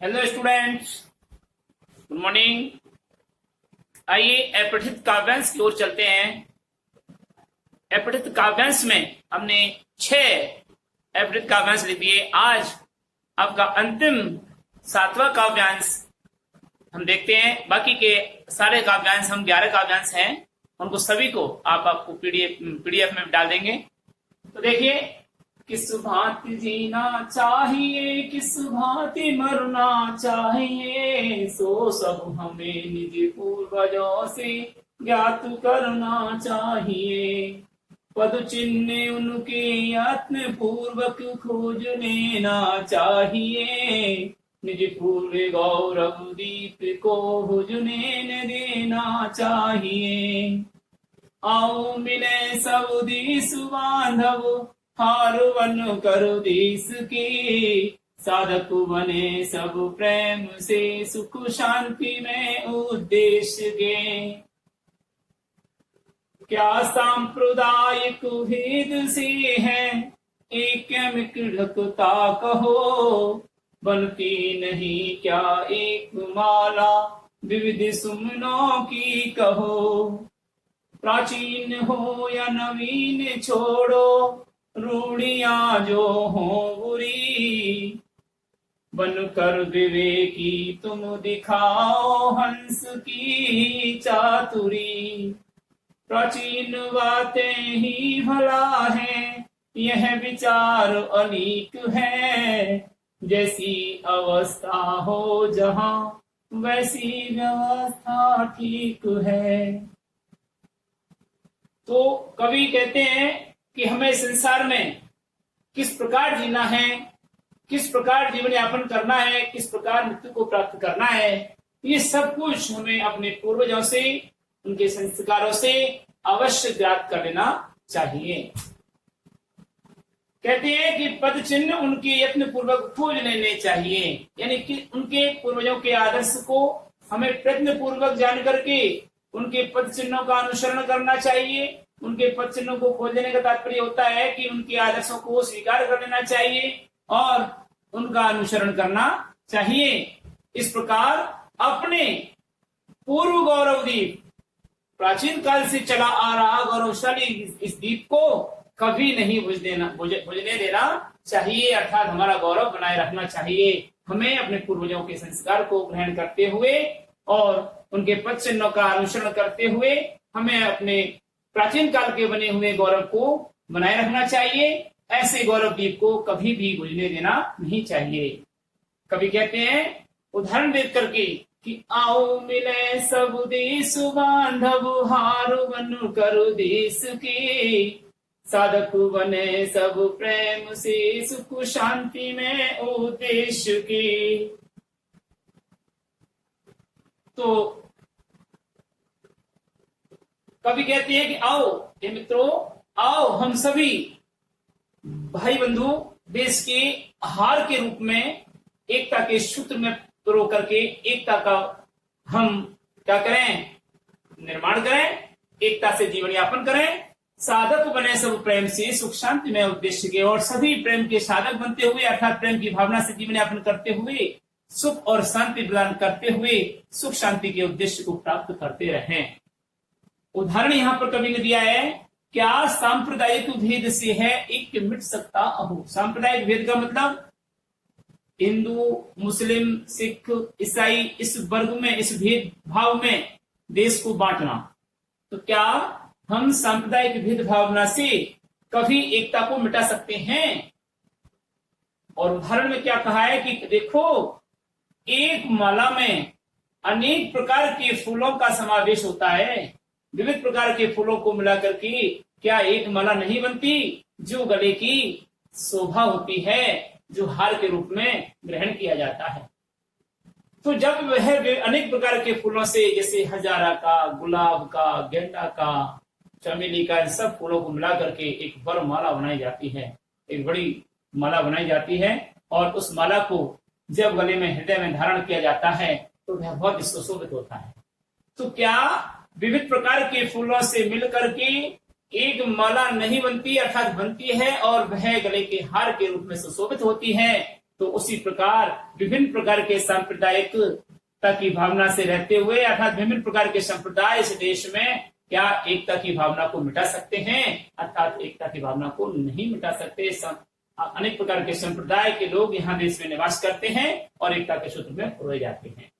Hello students, good morning. आइए अपठित काव्यांश की ओर चलते हैं। अपठित काव्यांश में हमने 6 अपठित काव्यांश लिख दिए। आज आपका अंतिम 7वां काव्यांश हम देखते हैं। बाकी के सारे काव्यांश, हम 11 काव्यांश हैं, उनको सभी को आपको पीडीएफ में डाल देंगे। तो देखिए, किस भांति जीना चाहिए, किस भांति मरना चाहिए, सो सब हमें निज पूर्वजों से ज्ञात करना चाहिए। पद चिन्ह उनके यत्न पूर्वक खोज लेना चाहिए, निज पूर्व गौरव दीप को बुझने न देना चाहिए। आओ मिले सब देश बांधव, हार वन करो देश की, साधक बने सब प्रेम से सुख शांति में उद्देश्य के। क्या सांप्रदायिक भेद से है एक ढकता कहो, बनती नहीं क्या एक माला विविध सुमनों की कहो। प्राचीन हो या नवीन छोड़ो, रूढ़ियां जो हो बुरी, बनकर विवेकी तुम दिखाओ हंस की चातुरी। प्राचीन बातें ही भला है, यह विचार अनेक है, जैसी अवस्था हो जहां वैसी व्यवस्था ठीक है। तो कवि कहते हैं कि हमें संसार में किस प्रकार जीना है, किस प्रकार जीवन यापन करना है, किस प्रकार मृत्यु को प्राप्त करना है, ये सब कुछ हमें अपने पूर्वजों से, उनके संस्कारों से अवश्य ज्ञात कर लेना चाहिए। कहते हैं कि पद चिन्ह उनके यत्न पूर्वक खोज लेने चाहिए, यानी कि उनके पूर्वजों के आदर्श को हमें प्रयत्न पूर्वक जान करके उनके पद चिन्हों का अनुसरण करना चाहिए। उनके पद चिन्हों को खोज लेने का तात्पर्य होता है कि उनके आदर्शों को स्वीकार कर लेना चाहिए और उनका अनुसरण करना चाहिए। इस प्रकार अपने पूर्व गौरव दीप, प्राचीन काल से चला आ रहा गौरवशाली इस दीप को कभी नहीं बुझने देना चाहिए, अर्थात हमारा गौरव बनाए रखना चाहिए। हमें अपने पूर्वजों के संस्कार को ग्रहण करते हुए और उनके पद चिन्हों का अनुसरण करते हुए हमें अपने प्राचीन काल के बने हुए गौरव को बनाए रखना चाहिए। ऐसे गौरव दीप को कभी भी बुझने देना नहीं चाहिए। कवि कहते हैं उदाहरण देख करके कि आओ मिले सब देश बांधव, हार वन करो देश के, साधक बने सब प्रेम से सुख शांति में उद्देश्य के। तो कवि कहते हैं कि आओ हे मित्रों, आओ हम सभी भाई बंधु देश के हार के रूप में एकता के सूत्र में पिरो करके एकता का हम क्या करें, निर्माण करें, एकता से जीवन यापन करें। साधक बने सब प्रेम से सुख शांति में उद्देश्य के, और सभी प्रेम के साधक बनते हुए अर्थात प्रेम की भावना से जीवन यापन करते हुए सुख और शांति प्रदान करते हुए सुख शांति के उद्देश्य को प्राप्त करते रहें। उदाहरण यहाँ पर कवि ने दिया है, क्या सांप्रदायिक भेद से है एक मिट सकता अहो। सांप्रदायिक भेद का मतलब हिंदू, मुस्लिम, सिख, ईसाई, इस वर्ग में, इस भेद भाव में देश को बांटना। तो क्या हम सांप्रदायिक भेद भावना से कभी एकता को मिटा सकते हैं? और उदाहरण में क्या कहा है कि देखो, एक माला में अनेक प्रकार के फूलों का समावेश होता है। विविध प्रकार के फूलों को मिलाकर के क्या एक माला नहीं बनती, जो गले की शोभा होती है, जो हार के रूप में ग्रहण किया जाता है। तो जब वह अनेक प्रकार के फूलों से, जैसे हजारा का, गुलाब का, गेंदा का, चमेली का, इन सब फूलों को मिला करके एक बड़ माला बनाई जाती है, एक बड़ी माला बनाई जाती है, और उस माला को जब गले में, हृदय में धारण किया जाता है तो वह बहुत सुशोभित होता है। तो क्या विविध प्रकार के फूलों से मिलकर के एक माला नहीं बनती, अर्थात बनती है और वह गले के हार के रूप में सुशोभित होती है। तो उसी प्रकार विभिन्न प्रकार के सांप्रदायिकता की भावना से रहते हुए अर्थात विभिन्न प्रकार के संप्रदाय इस देश में क्या एकता की भावना को मिटा सकते हैं, अर्थात एकता की भावना को नहीं मिटा सकते। अनेक प्रकार के संप्रदाय के लोग यहाँ देश में निवास करते हैं और एकता के सूत्र में पिरोए जाते हैं।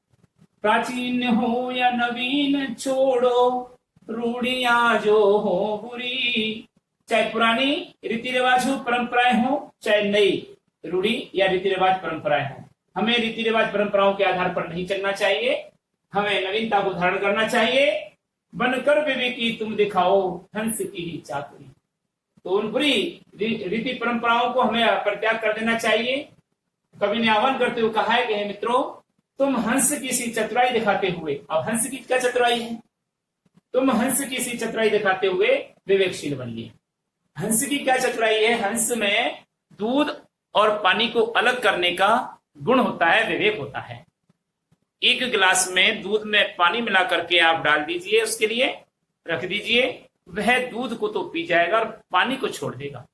प्राचीन हो या नवीन छोड़ो रूढ़ियां जो हो बुरी, चाहे पुरानी रीति रिवाज हो परंपराएं हो चाहे नई रूढ़ी या रीति रिवाज परंपराएं हो, हमें रीति रिवाज परंपराओं के आधार पर नहीं चलना चाहिए, हमें नवीनता को धारण करना चाहिए। बनकर विवेकी तुम दिखाओ हंस की ही चातुरी, तो उन बुरी रीति परंपराओं को हमें परित्याग कर देना चाहिए। कवि ने आह्वान करते हुए कहा है कि मित्रों तुम हंस की सी चतुराई दिखाते हुए, अब हंस की क्या चतुराई है, तुम हंस की सी चतुराई दिखाते हुए विवेकशील बनिए। हंस की क्या चतुराई है, हंस में दूध और पानी को अलग करने का गुण होता है, विवेक होता है। एक गिलास में दूध में पानी मिला करके आप डाल दीजिए, उसके लिए रख दीजिए, वह दूध को तो पी जाएगा और पानी को छोड़ देगा।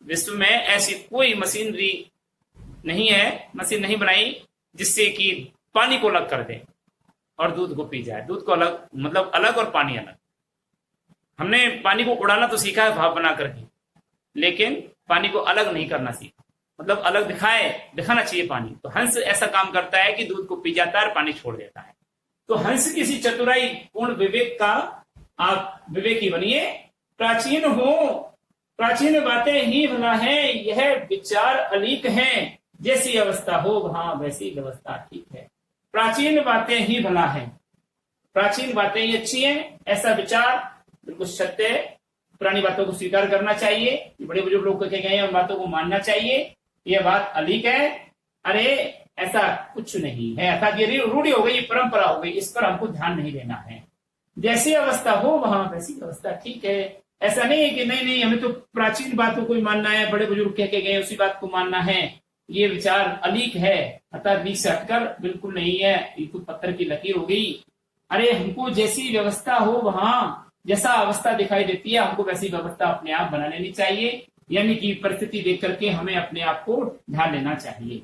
विश्व में ऐसी कोई मशीनरी नहीं है, मशीन नहीं बनाई जिससे कि पानी को अलग कर दे और दूध को पी जाए। दूध को अलग मतलब अलग और पानी अलग। हमने पानी को उड़ाना तो सीखा है भाप बना करके, लेकिन पानी को अलग नहीं करना सीखा, मतलब अलग दिखाना चाहिए पानी। तो हंस ऐसा काम करता है कि दूध को पी जाता है और पानी छोड़ देता है। तो हंस किसी चतुराई पूर्ण विवेक का आप विवेकी बनिए। प्राचीन हो प्राचीन बातें ही भला है, यह विचार अलीक है, जैसी अवस्था हो वहां वैसी व्यवस्था ठीक है। प्राचीन बातें ही भला है, प्राचीन बातें ही अच्छी हैं, ऐसा विचार बिल्कुल सत्य है। पुरानी बातों को स्वीकार करना चाहिए, बड़े बुजुर्ग लोग कहे गए हैं उन बातों को मानना चाहिए। यह बात अलीक है, अरे ऐसा कुछ नहीं है, अर्थात ये रूढ़ी हो गई, परंपरा हो गई, इस पर हमको ध्यान नहीं देना है। जैसी अवस्था हो वहां वैसी अवस्था ठीक है। ऐसा नहीं है कि नहीं नहीं हमें तो प्राचीन बातों को ही मानना है, बड़े बुजुर्ग कह के गए उसी बात को मानना है, ये विचार अलीक है, अर्थात बीच से हटकर बिल्कुल नहीं है, ये तो पत्थर की लकीर हो गई। अरे हमको जैसी व्यवस्था हो वहां जैसा अवस्था दिखाई देती है हमको वैसी व्यवस्था अपने आप बना लेनी चाहिए, यानी कि परिस्थिति देख करके हमें अपने आप को ध्यान लेना चाहिए।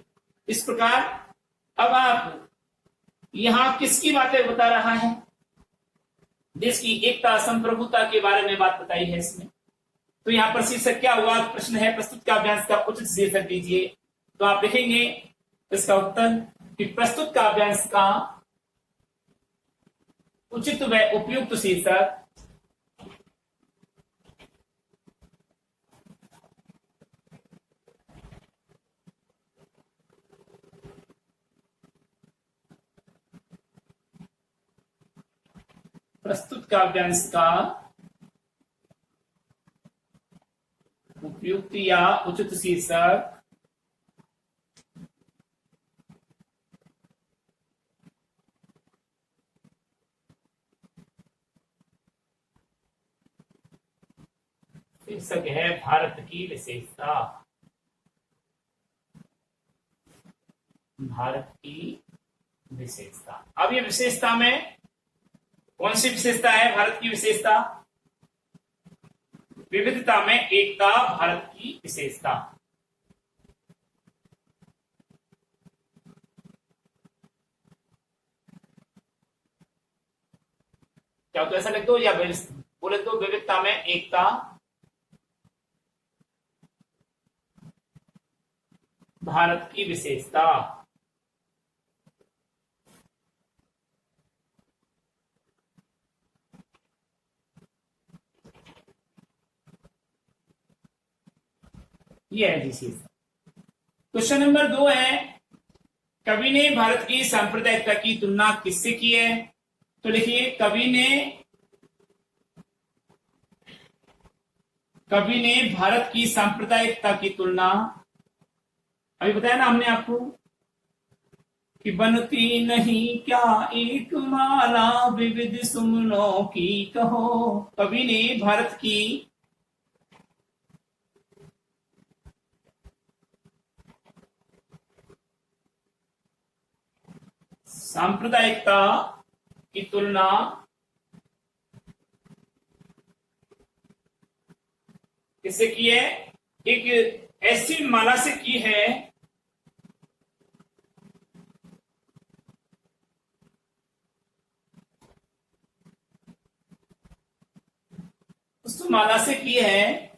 इस प्रकार अब आप यहाँ किसकी बातें बता रहा है, देश की एकता संप्रभुता के बारे में बात बताई है इसमें। तो यहाँ पर शीर्षक क्या हुआ, प्रश्न है प्रस्तुत काव्यांश का उचित शीर्षक दीजिए। तो आप लिखेंगे इसका उत्तर कि प्रस्तुत काव्यांश का उचित व उपयुक्त शीर्षक प्रस्तुत काव्यांश का उपयुक्त या उचित शीर्षक शीर्षक है भारत की विशेषता। भारत की विशेषता। अब ये विशेषता में कौन सी विशेषता है, भारत की विशेषता विविधता में एकता, भारत की विशेषता। क्या तो ऐसा लिख दो या बोले तो विविधता में एकता, भारत की विशेषता। यह है जी शीर्षक। क्वेश्चन नंबर 2 है, कवि ने भारत की सांप्रदायिकता की तुलना किससे की है। तो लिखिए कवि ने भारत की सांप्रदायिकता की तुलना, अभी बताया ना हमने आपको कि बनती नहीं क्या एक माला विविध सुमनों की कहो। कवि ने भारत की सांप्रदायिकता की तुलना किससे की है, एक ऐसी माला से की है माला से की है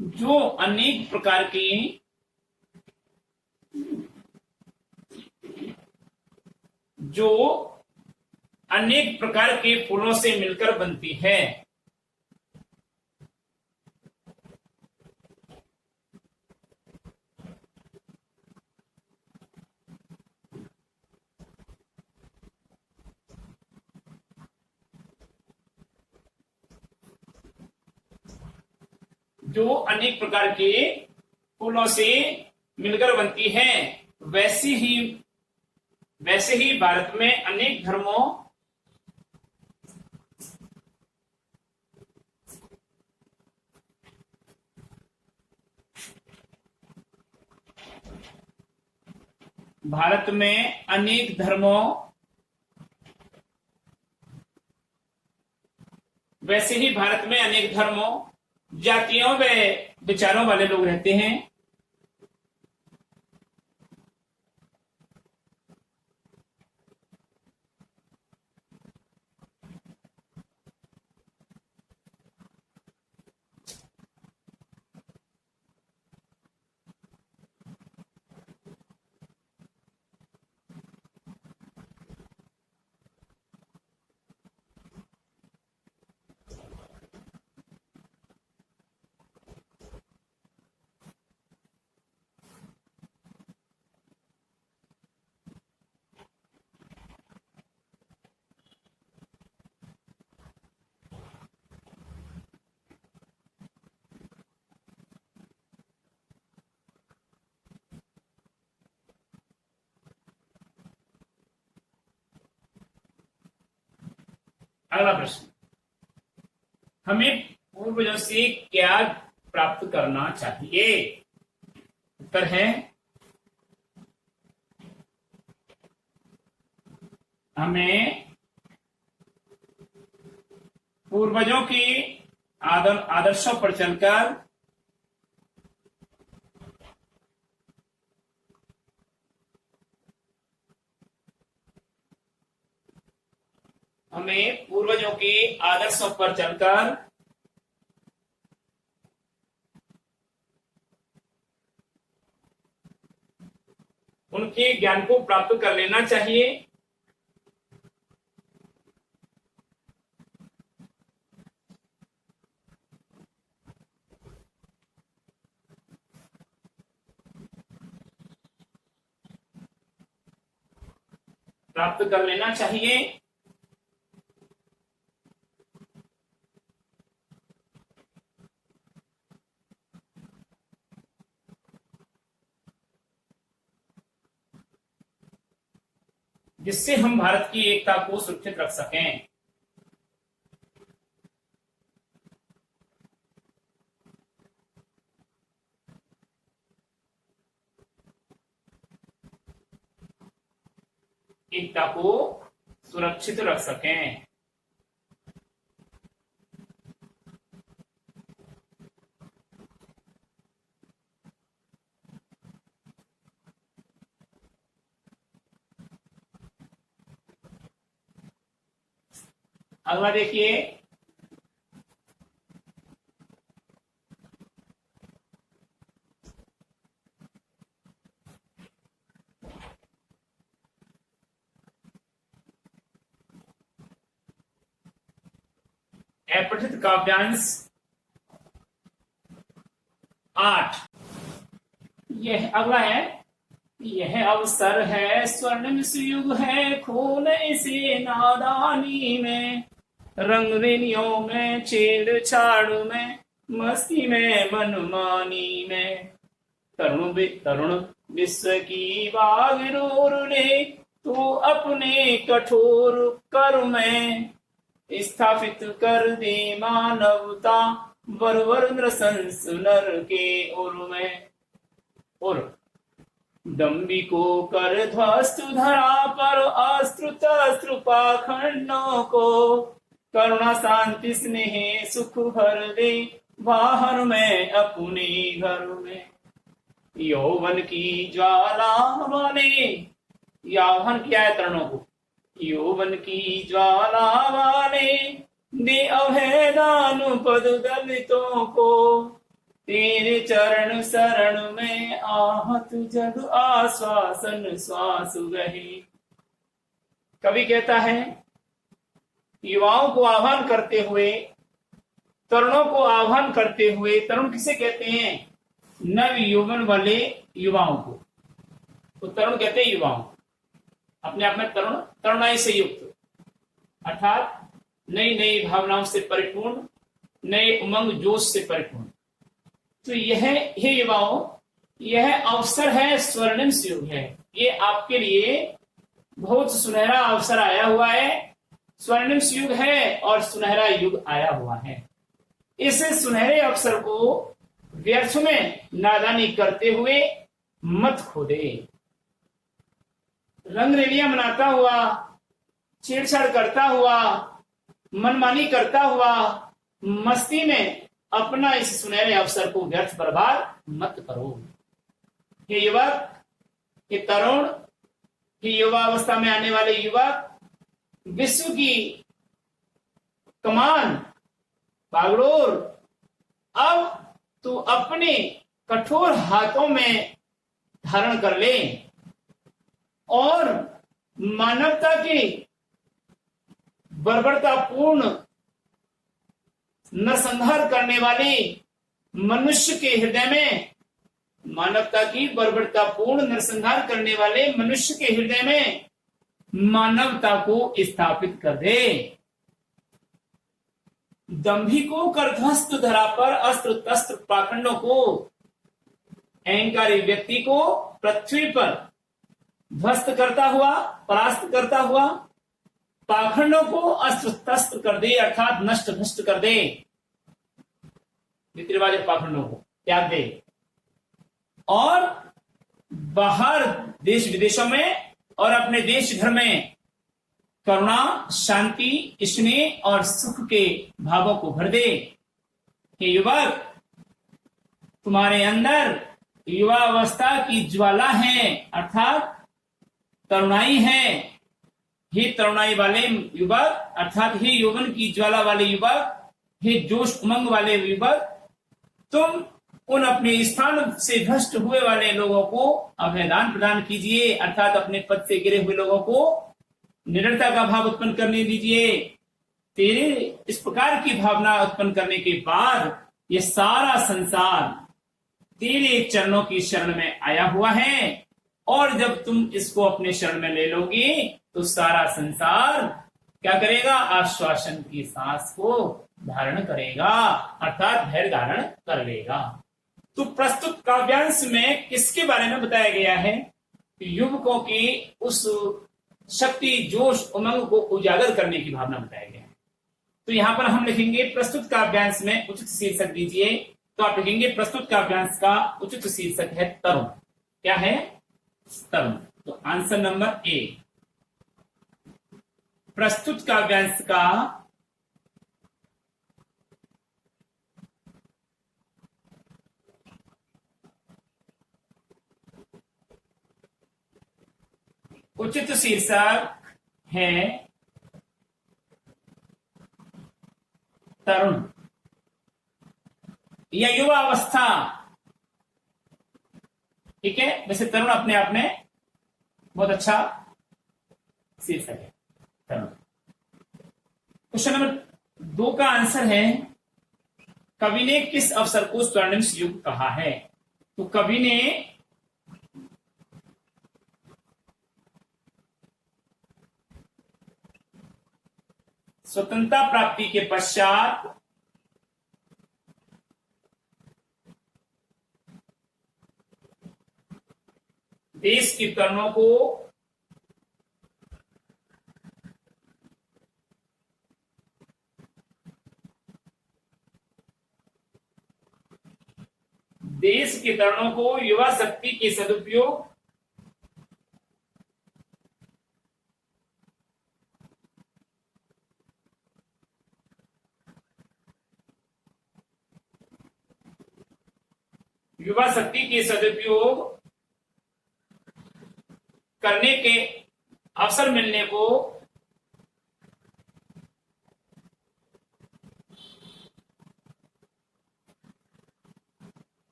जो अनेक प्रकार की जो अनेक प्रकार के फूलों से मिलकर बनती है। जो अनेक प्रकार के फूलों से मिलकर बनती है, वैसे ही भारत में अनेक धर्मों वैसे ही भारत में अनेक धर्मों, जातियों व विचारों वाले लोग रहते हैं। अगला प्रश्न, हमें पूर्वजों से क्या प्राप्त करना चाहिए? उत्तर है हमें पूर्वजों के आदर्शों पर चलकर उनके ज्ञान को प्राप्त कर लेना चाहिए। जिससे हम भारत की एकता को सुरक्षित रख सकें। एकता को सुरक्षित रख सकें। अगला देखिए, अपठित काव्यांश 8। यह अगला है, यह अवसर है स्वर्णिम सुयुग है, खोल इसे नादानी में, रंग रेलियों में, छेड़छाड़ में, मस्ती में, मनमानी में, तरुण विश्व की बागडोर ले, तो अपने कठोर कर में स्थापित कर दे मानवता, वरवर नृशंस नर के ओर में, और दम्भिको कर ध्वस्त धरा पर अस्त्र पाखंडों को, करुणा शांति स्नेह सुख भर दे बाहर में अपने घर में, यौवन की ज्वाला बने, यौवन किया है तरुणों को, यौवन की ज्वाला वाले दे अभेदानुपद दलितों को, तेरे चरण शरण में आहत जग आश्वासन श्वास गहे। कवि कहता है युवाओं को आह्वान करते हुए, तरुणों को आह्वान करते हुए, तरुण किसे कहते हैं? नव यौवन वाले युवाओं को, तो तरुण कहते हैं युवाओं, अपने आप में तरुण, तरुणाई से युक्त, अर्थात नई नई भावनाओं से परिपूर्ण, नए उमंग जोश से परिपूर्ण। तो यह, हे युवाओं, यह अवसर है, स्वर्णिम युग है, ये आपके लिए बहुत सुनहरा अवसर आया हुआ है, स्वर्णिम युग है और सुनहरा युग आया हुआ है। इस सुनहरे अवसर को व्यर्थ में नादानी करते हुए मत खो दे। रंग रैलियां मनाता हुआ, छेड़छाड़ करता हुआ, मनमानी करता हुआ, मस्ती में अपना इस सुनहरे अवसर को व्यर्थ बर्बाद मत करो। हे युवक, हे तरुण, हे युवा अवस्था में आने वाले युवक, विश्व की कमान बागडोर अब तू अपने कठोर हाथों में धारण कर ले और मानवता की बर्बरतापूर्ण नरसंहार करने वाले मनुष्य के हृदय में, मानवता की बर्बरतापूर्ण नरसंहार करने वाले मनुष्य के हृदय में मानवता को स्थापित कर दे। दंभिकों कर ध्वस्त धरा पर अस्त्र तस्त्र पाखंडों को, अहंकारी व्यक्ति को पृथ्वी पर ध्वस्त करता हुआ, परास्त करता हुआ, पाखंडों को अस्त्र तस्त्र कर दे, अर्थात नष्ट भ्रष्ट कर दे, रीति रिवाज पाखंडों को त्याग दे और बाहर देश विदेशों में और अपने देश घर में करुणा, शांति, स्नेह और सुख के भावों को भर दे। हे युवक, तुम्हारे अंदर युवा अवस्था की ज्वाला है, अर्थात तरुणाई है। हे तरुणाई वाले युवक, अर्थात हे यौवन की ज्वाला वाले युवक, हे जोश उमंग वाले युवक, तुम उन अपने स्थान से भ्रष्ट हुए वाले लोगों को अभयदान प्रदान कीजिए, अर्थात अपने पद से गिरे हुए लोगों को निडरता का भाव उत्पन्न करने दीजिए। तेरे इस प्रकार की भावना उत्पन्न करने के बाद ये सारा संसार तेरे चरणों की शरण में आया हुआ है, और जब तुम इसको अपने शरण में ले लोगे तो सारा संसार क्या करेगा? आश्वासन की सांस को धारण करेगा, अर्थात धैर्य धारण कर लेगा। तो प्रस्तुत काव्यांश में किसके बारे में बताया गया है? युवकों की उस शक्ति, जोश, उमंग को उजागर करने की भावना बताया गया है। तो यहां पर हम लिखेंगे प्रस्तुत काव्यांश में उचित शीर्षक दीजिए, तो आप लिखेंगे प्रस्तुत काव्यांश का उचित शीर्षक है तरुण। क्या है? तरुण। तो आंसर नंबर ए, प्रस्तुत काव्यांश का उचित शीर्षक है तरुण या युवा अवस्था। ठीक है, वैसे तरुण अपने आप में बहुत अच्छा शीर्षक है तरुण। क्वेश्चन नंबर 2 का आंसर है कवि ने किस अवसर को स्वर्णिम युग कहा है? तो कवि ने स्वतंत्रता प्राप्ति के पश्चात देश के तरुणों को युवा शक्ति के सदुपयोग करने के अवसर मिलने को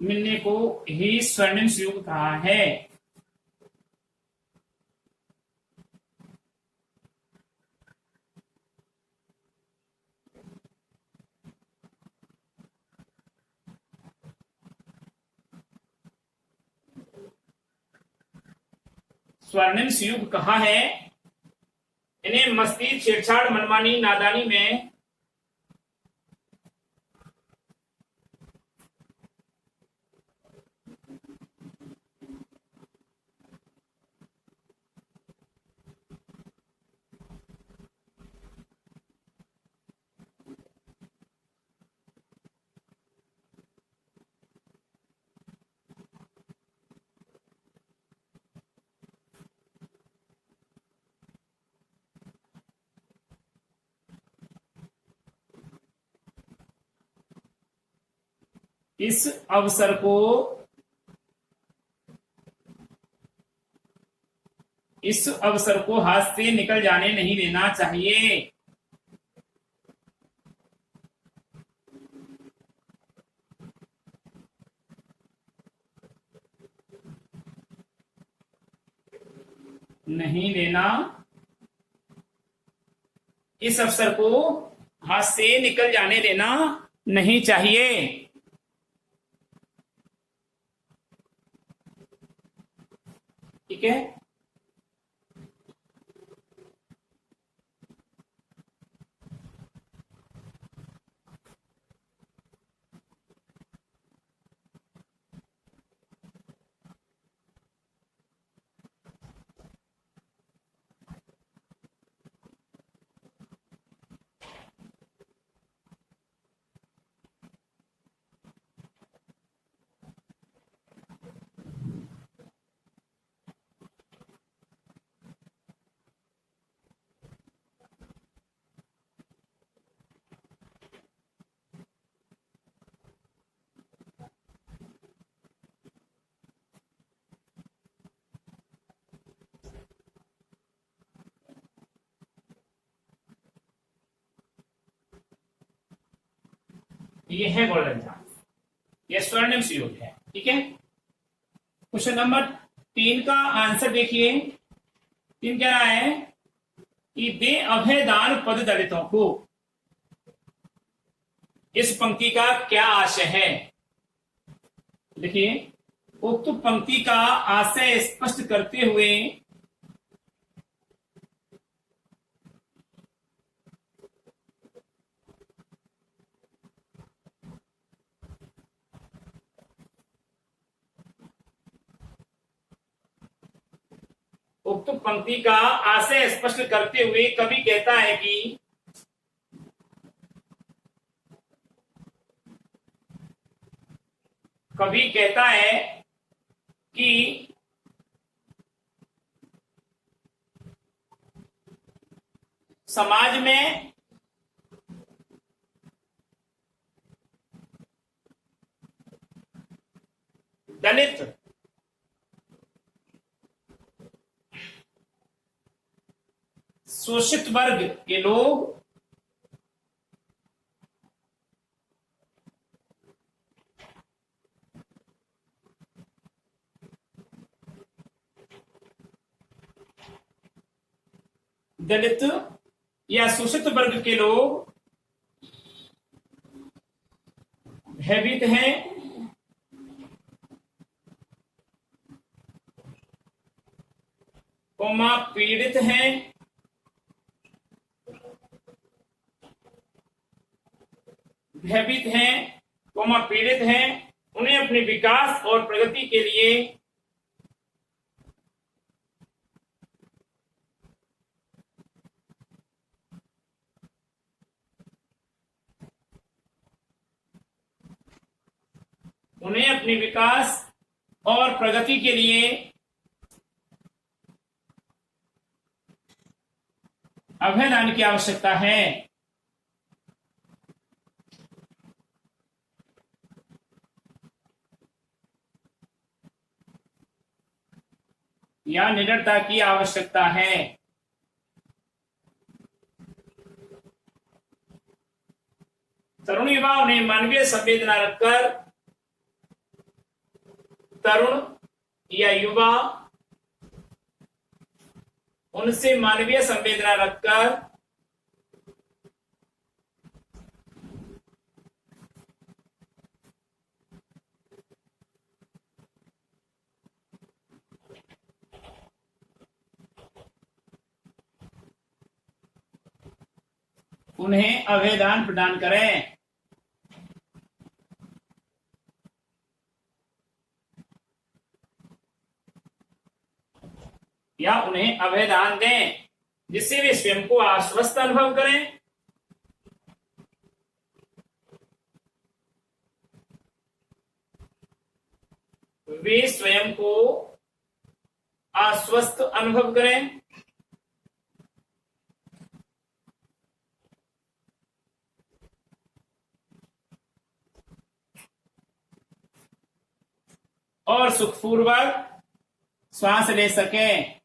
मिलने को ही स्वर्णिम युग कहा है। स्वर्णिम युग कहा है, इन्हें मस्ती, छेड़छाड़, मनमानी, नादानी में इस अवसर को हाथ से निकल जाने नहीं देना चाहिए। नहीं देना, इस अवसर को हाथ से निकल जाने देना नहीं चाहिए। ठीक है। ये है गोल्डन चांस, ये स्वर्णिम योग है। ठीक है। क्वेश्चन नंबर 3 का आंसर देखिए। 3 कह रहा है कि दे अभय दान पद दलितों को। इस पंक्ति का क्या आशय है? देखिए, उक्त पंक्ति का आशय स्पष्ट करते हुए उक्त पंक्ति का आशय स्पष्ट करते हुए कवि कहता है कि समाज में दलित शोषित वर्ग के लोग दलित या शोषित वर्ग के लोग भयभीत हैं, पीड़ित हैं, पीड़ित हैं। उन्हें अपने विकास और प्रगति के लिए अभयदान की आवश्यकता है। या निडरता की आवश्यकता है। तरुण युवाओं ने मानवीय संवेदना रखकर तरुण या युवा उनसे मानवीय संवेदना रखकर उन्हें अभयदान प्रदान करें। या उन्हें अभयदान दें जिससे वे स्वयं को आश्वस्त अनुभव करें। वे स्वयं को आश्वस्त अनुभव करें। और सुखपूर्वक श्वास ले सकें।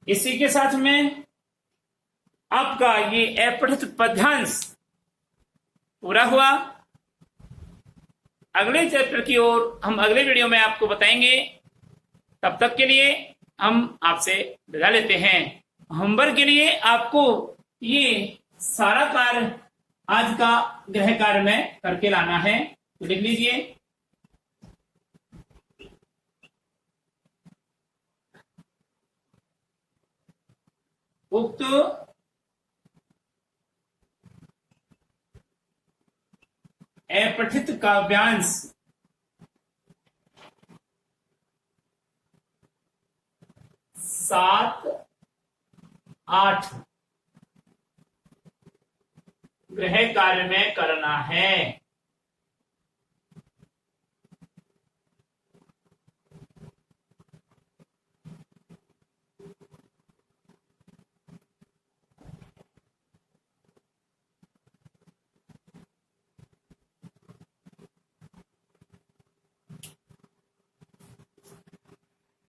इसी के साथ में आपका ये अपठित पद्यांश पूरा हुआ। अगले चैप्टर की ओर हम अगले वीडियो में आपको बताएंगे। तब तक के लिए हम आपसे विदा लेते हैं। होमवर्क के लिए आपको ये सारा कार्य आज का गृह कार्य में करके लाना है, तो लिख लीजिए। उक्त अपठित काव्यांश सात आठ गृह कार्य में करना है।